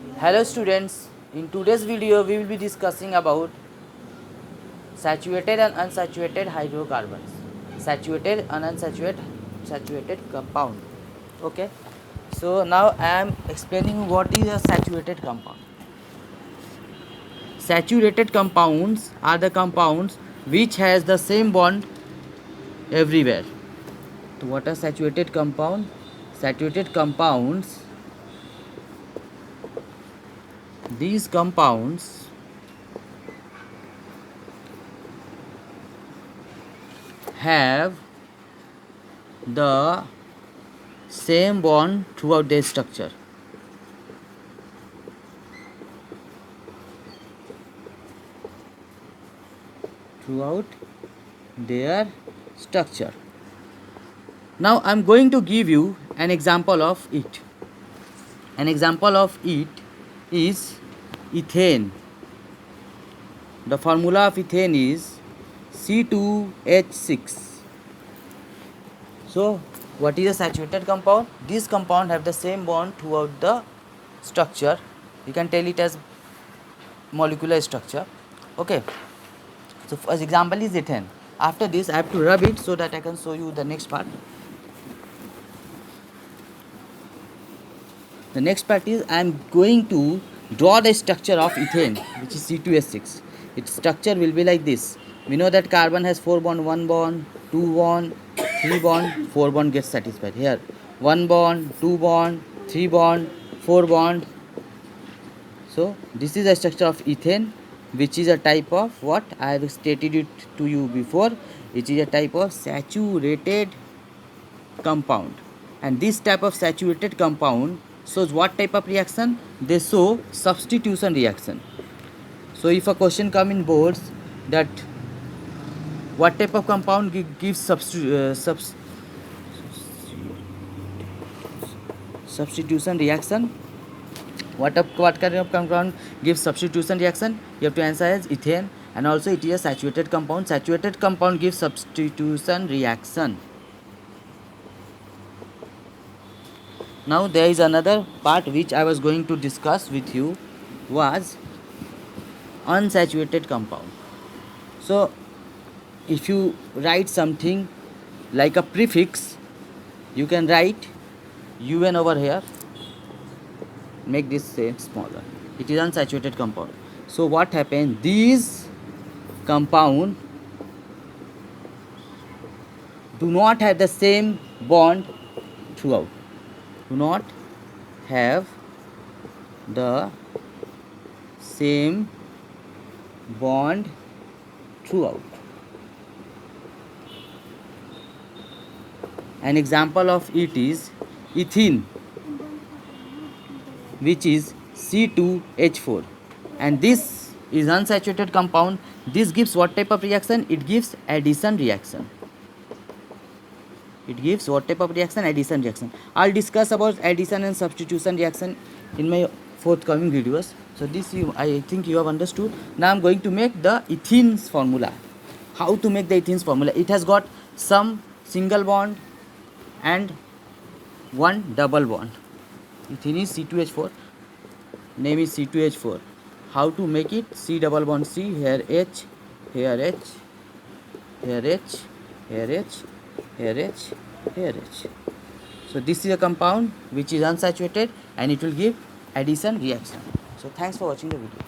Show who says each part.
Speaker 1: Hello students, in today's video we will be discussing about saturated and unsaturated hydrocarbons, saturated and unsaturated compound. Okay, so now I am explaining what is a saturated compound. Saturated compounds are the compounds which has the same bond everywhere. So what are saturated compound? Saturated compounds, these compounds have the same bond throughout their structure. Throughout their structure. Now I'm going to give you an example of it. An example of it is ethane. The formula of ethane is C2H6. So what is a saturated compound? These compounds have the same bond throughout the structure. You can tell it as molecular structure. Okay. So first example is ethane. After this I have to rub it so that I can show you the next part. The next part is I am going to draw the structure of ethane, which is C2H6. Its structure will be like this. We know that carbon has 4 bond, 1 bond, 2 bond, 3 bond, 4 bond gets satisfied. Here 1 bond, 2 bond, 3 bond, 4 bond. So this is the structure of ethane, which is a type of what I have stated it to you before. It is a type of saturated compound, and this type of saturated compound shows what type of reaction? They show substitution reaction. So if a question come in boards that what type of compound gives substitution reaction, what kind of compound gives substitution reaction, you have to answer as ethane, and also it is a saturated compound. Saturated compound gives substitution reaction. Now there is another part which I was going to discuss with you, was unsaturated compound. So if you write something like a prefix, you can write UN over here, make this say smaller. It is unsaturated compound. So what happens? These compound do not have the same bond throughout. Do not have the same bond throughout. An example of it is ethene, which is C2H4, and this is unsaturated compound. This gives what type of reaction? It gives addition reaction. It gives what type of reaction? Addition reaction. I'll discuss about addition and substitution reaction in my forthcoming videos. So this I think you have understood. Now I'm going to make the ethene's formula. How to make the ethene's formula? It has got some single bond and one double bond. Ethene is C2H4. Name is C2H4. How to make it? C double bond C. Here H, here H, here H, here H, here H, here H. So this is a compound which is unsaturated and it will give addition reaction. So thanks for watching the video.